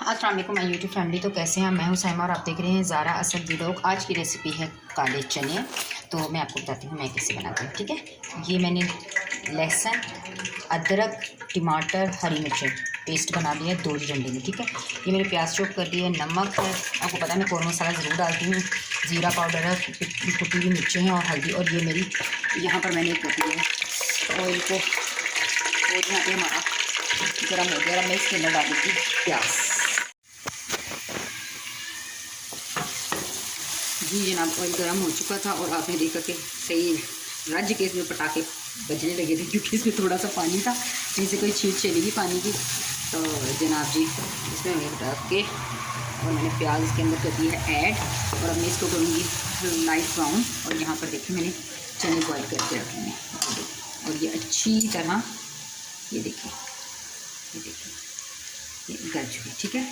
अस्सलाम वालेकुम my YouTube family. तो कैसे हैं? मैं हूं साइमा और आप देख रहे हैं ज़ारा असद व्लॉग। आज की रेसिपी है काले चने। तो मैं आपको बताती हूँ मैं कैसे बनाती हूँ। ठीक है, ये मैंने लहसुन, अदरक, टमाटर, हरी मिर्चें पेस्ट बना लिया है 2 डंडे में। ठीक है, ये मैंने प्याज चॉप कर दिया है, नमक है, आपको पता है मैं कौन मसाला ज़रूर डालती हूँ, ज़ीरा पाउडर है, कुटी हुई मिर्चें हैं और हल्दी। और ये मेरी यहाँ पर मैंने कर दिया है ऑयल को, और यहाँ पर हमारा गर्म हो गया। मैं इसके अंदर डाल दूँगी प्याज। जी जनाब, ऑयल गर्म हो चुका था और आपने देखा कि सही रज के इसमें पटाखे बजने लगे थे, क्योंकि इसमें थोड़ा सा पानी था, जिससे कोई छीट चलेगी पानी की। तो जनाब जी इसमें मैंने डाल के और मैंने प्याज इसके अंदर कर दिया है ऐड, और अब मैं इसको करूँगी लाइट ब्राउन। और यहाँ पर देखिए मैंने चने बॉयल करके रखे हैं, और ये अच्छी तरह ये देखिए ये गल चुके। ठीक है,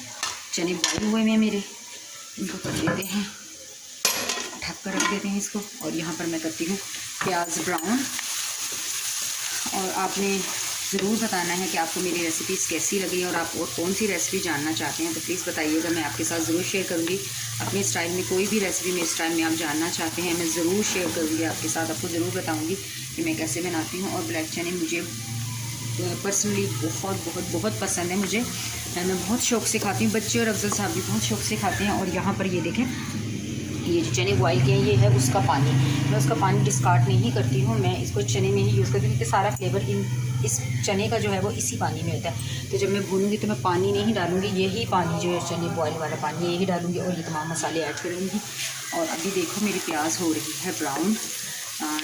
चने बॉयल हुए हैं मेरे, इनको कर देते हैं, ढक कर रख देते हैं इसको। और यहाँ पर मैं करती हूँ प्याज ब्राउन। और आपने ज़रूर बताना है कि आपको मेरी रेसिपीज़ कैसी लगी और आप और कौन सी रेसिपी जानना चाहते हैं, तो प्लीज़ बताइएगा। मैं आपके साथ ज़रूर शेयर करूँगी अपने स्टाइल में। कोई भी रेसिपी मेरे स्टाइल में आप जानना चाहते हैं, मैं ज़रूर शेयर करूँगी आपके साथ, आपको ज़रूर बताऊँगी कि मैं कैसे बनाती हूँ। और ब्लैक चने मुझे पर्सनली बहुत बहुत बहुत पसंद है मुझे, मैं बहुत शौक़ से खाती हूँ। बच्चे और अफजल साहब भी बहुत शौक़ से खाते हैं। और यहाँ पर ये देखें, ये जो चने बॉयल किए हैं ये है उसका पानी। मैं उसका पानी डिस्कार्ड नहीं करती हूँ, मैं इसको चने में ही यूज़ करती हूँ, क्योंकि सारा फ्लेवर इस चने का जो है वो इसी पानी में होता है। तो जब मैं भूनूंगी तो मैं पानी नहीं डालूँगी, यही पानी जो है चने बॉयल वाला पानी यही डालूँगी, और ये तमाम मसाले ऐड करूँगी। और अभी देखो मेरी प्याज हो रही है ब्राउन।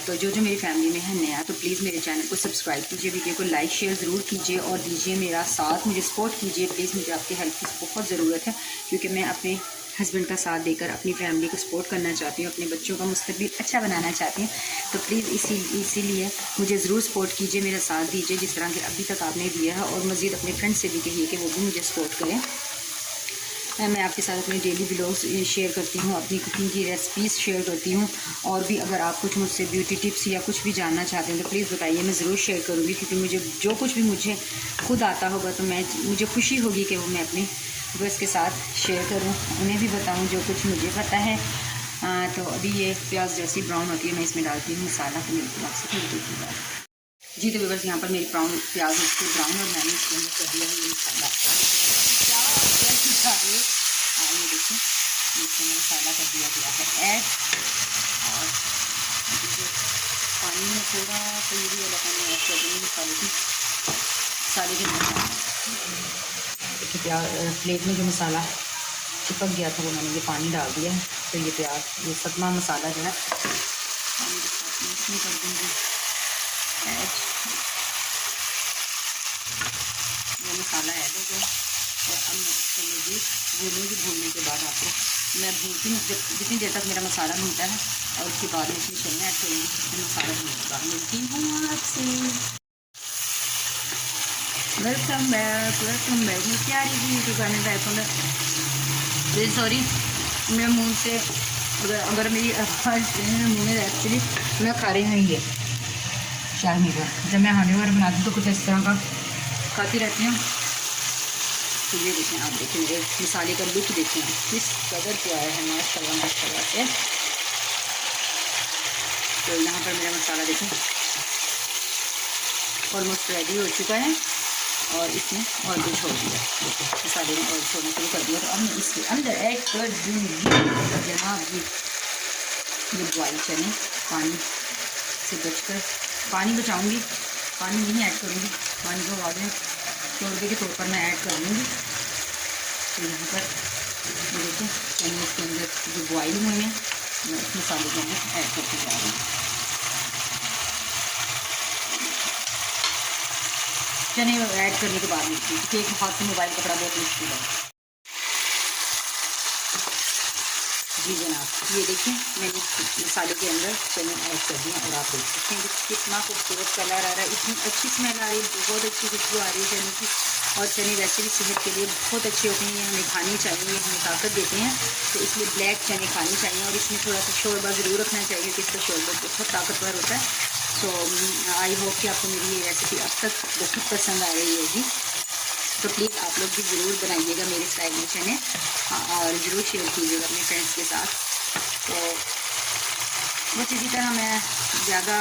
तो जो मेरी फैमिली में है नया, तो प्लीज़ मेरे चैनल को सब्सक्राइब कीजिए, वीडियो को लाइक शेयर ज़रूर कीजिए और दीजिए मेरा साथ, मुझे सपोर्ट कीजिए प्लीज़। मुझे आपकी हेल्प की बहुत ज़रूरत है, क्योंकि मैं अपने हस्बैंड का साथ देकर अपनी फैमिली को सपोर्ट करना चाहती हूँ, अपने बच्चों का मुस्तकबिल अच्छा बनाना चाहती हूँ। तो प्लीज़ इसीलिए मुझे ज़रूर सपोर्ट कीजिए, मेरा साथ दीजिए जिस तरह के अभी तक आपने दिया है। और मज़ीद अपने फ्रेंड्स से भी कहिए कि वो भी मुझे सपोर्ट करें। मैं आपके साथ अपने डेली व्लॉग्स शेयर करती हूँ, अपनी कुकिंग की रेसिपीज़ शेयर करती हूँ। और भी अगर आप कुछ मुझसे ब्यूटी टिप्स या कुछ भी जानना चाहते हैं तो प्लीज़ बताइए, मैं ज़रूर शेयर करूँगी, क्योंकि मुझे जो कुछ भी मुझे खुद आता होगा तो मुझे खुशी होगी कि वो मैं अपने व्यूअर्स के साथ शेयर करूँ, उन्हें भी बताऊँ जो कुछ मुझे पता है। तो अभी ये प्याज जैसी ब्राउन होती है मैं इसमें डालती हूँ मसाला, तो मेरे प्याज से थोड़ी देर जी। तो व्यूअर्स यहाँ पर मेरी प्याज इसकी ब्राउन, और मैंने इसके अंदर कर दिया है ये मसाला। ये देखिए इसमें मसाला कर दिया गया है ऐड, और पानी में थोड़ा सा ये भी वाला पानी ऐड कर देंगे मसाले के देखिए प्लेट में जो मसाला चिपक गया था वो मैंने ये पानी डाल दिया है। तो ये प्याज ये सदमा मसाला जो है पानी के साथ इसमें कर देंगे ऐड। ये मसाला ऐड हो गया, और अब मैं चलेगी भूनने के बाद आपको मैं भूनती हूँ जितनी देर तक मेरा मसाला भूनता है, और उसके बाद में इसमें चने ऐड करूँगी। इसमें मसाला भूनने के बाद मिलती हूँ आपसे। वेलकम बैक मैं क्या रही थी यूट्यूब गाने बैक सॉरी मेरे मुँह से अगर मेरी आवाज़ मुँह में एक्चुअली मैं खा रही हूँ ये शामी का, जब मैं हाने वाला बनाती हूँ तो कुछ इस तरह का खाती रहती हूँ। तो ये देखें, आप देखें मेरे मसाले का लुक देखें आप किस कदर क्या है माशाल्लाह से। तो यहाँ पर मेरा मसाला देखें ऑलमोस्ट रेडी हो चुका है, और इसमें ऑयल भी छोड़ दिया, मसाले में ऑयल छोड़ना शुरू कर दिया। तो अब मैं इसके अंदर ऐड कर दूँगी जनाब जी ये बॉयल चने। पानी से बचकर पानी बचाऊँगी, पानी नहीं ऐड करूँगी, पानी को बाद में शोरबे के तौर पर मैं ऐड कर लूँगी। तो यहाँ पर देखिए चने इसके अंदर जो बॉयल हुए हैं मैं इस मसाले के अंदर ऐड करके जा रही हूँ। चने ऐड करने के बाद मिलती है, क्योंकि एक हाथ से मोबाइल पकड़ा बहुत मुश्किल है। जी जनाब, ये देखिए मैंने मसाले के अंदर चने ऐड कर दिए, और आप देख सकते हैं कि कितना खूबसूरत कलर आ रहा है, इतनी अच्छी स्मेल आ रही है, बहुत अच्छी खुशबू आ रही है चने की। और चने वैसे भी सेहत के लिए बहुत अच्छे होते हैं, ये हमें खाने चाहिए, ये हमें ताकत देते हैं, तो इसलिए ब्लैक चने खाने चाहिए। और इसमें थोड़ा सा शोरबा ज़रूर रखना चाहिए, कि इसका शोरबा बहुत ताकतवर होता है। सो आई होप कि आपको मेरी ये रेसिपी अब तक बहुत पसंद आ रही होगी। तो प्लीज़ आप लोग भी ज़रूर बनाइएगा मेरे स्टाइल में चने, और ज़रूर शेयर कीजिएगा अपने फ्रेंड्स के साथ। तो बस इसी तरह मैं ज़्यादा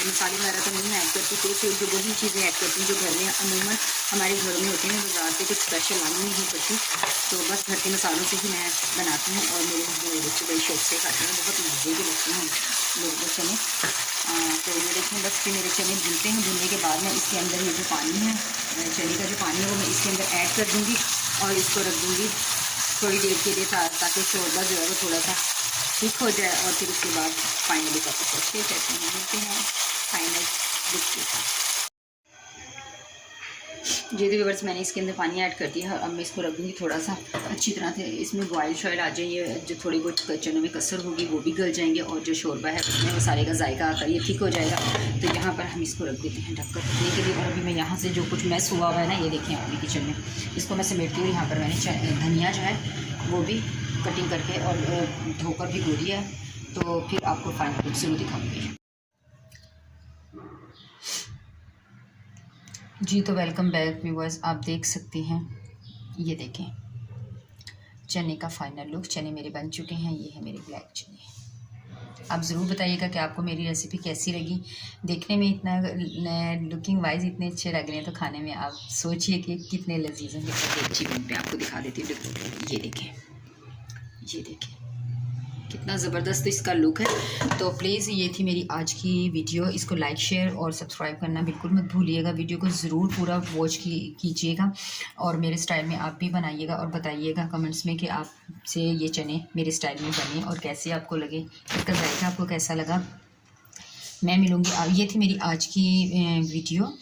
मसाले वगैरह तो नहीं ऐड करती, तो फिर जो वही चीज़ें ऐड करती हूँ जो घर में अमूमन हमारे घरों में होती हैं, बाज़ार से कुछ स्पेशल लानी नहीं पड़ती। तो बस घर के मसालों से ही मैं बनाती हूँ, और मेरे बच्चे बड़े शौक से खाते हैं, बहुत मज़े के लगते हैं लोगों को चने। तो ये देखें, बस फिर मेरे चने भूनते हैं। भूनने के बाद में इसके अंदर ये जो पानी है, चने का जो पानी है वो मैं इसके अंदर ऐड कर दूँगी, और इसको रख दूँगी थोड़ी देर के लिए, ताकि शोरबा जो है वो थोड़ा सा ठीक हो जाए। और फिर उसके बाद फाइनली वापस अच्छे कहते हैं, मिलते हैं फाइनल लुक के साथ। जी व्यूअर्स, मैंने इसके अंदर पानी ऐड कर दिया है। अब मैं इसको रख दूँगी थोड़ा सा अच्छी तरह से, इसमें बॉयल शॉयल आ जाइए, जो थोड़ी बहुत चनों में कसर होगी वो भी गल जाएंगे, और जो शोरबा है उसमें मसाले का जायका आकर ये ठीक हो जाएगा। तो यहाँ पर हम इसको रख देते हैं ढककर रखने के लिए। और अभी मैं यहाँ से जो कुछ मैस हुआ है ना, ये देखें अपने किचन में, इसको मैं समेटती हूँ। यहाँ पर मैंने धनिया जो है वो भी कटिंग करके और धोकर भी धो दिया है। तो फिर आपको फाइनल लुक ज़रूर दिखाऊंगी। जी तो वेलकम बैक व्यूअर्स, आप देख सकते हैं, ये देखें चने का फाइनल लुक। चने मेरे बन चुके हैं, ये है मेरे ब्लैक चने। आप ज़रूर बताइएगा कि आपको मेरी रेसिपी कैसी लगी। देखने में इतना लुकिंग वाइज इतने अच्छे लग रहे हैं, तो खाने में आप सोचिए कि कितने लजीज होंगे। अच्छी बन पे आपको दिखा देती हूँ, ये देखें, ये देखें कितना ज़बरदस्त इसका लुक है। तो प्लीज़ ये थी मेरी आज की वीडियो। इसको लाइक शेयर और सब्सक्राइब करना बिल्कुल मत भूलिएगा। वीडियो को ज़रूर पूरा वॉच कीजिएगा, और मेरे स्टाइल में आप भी बनाइएगा, और बताइएगा कमेंट्स में कि आपसे ये चने मेरे स्टाइल में बने और कैसे आपको लगे, इसका जायका आपको कैसा लगा। मैं मिलूँगी, ये थी मेरी आज की वीडियो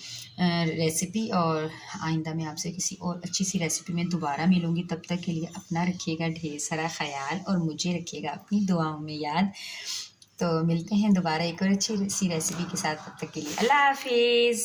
रेसिपी, और आइंदा मैं आपसे किसी और अच्छी सी रेसिपी में दोबारा मिलूँगी। तब तक के लिए अपना रखिएगा ढेर सारा ख्याल, और मुझे रखिएगा अपनी दुआओं में याद। तो मिलते हैं दोबारा एक और अच्छी सी रेसिपी के साथ। तब तक के लिए अल्लाह हाफिज़।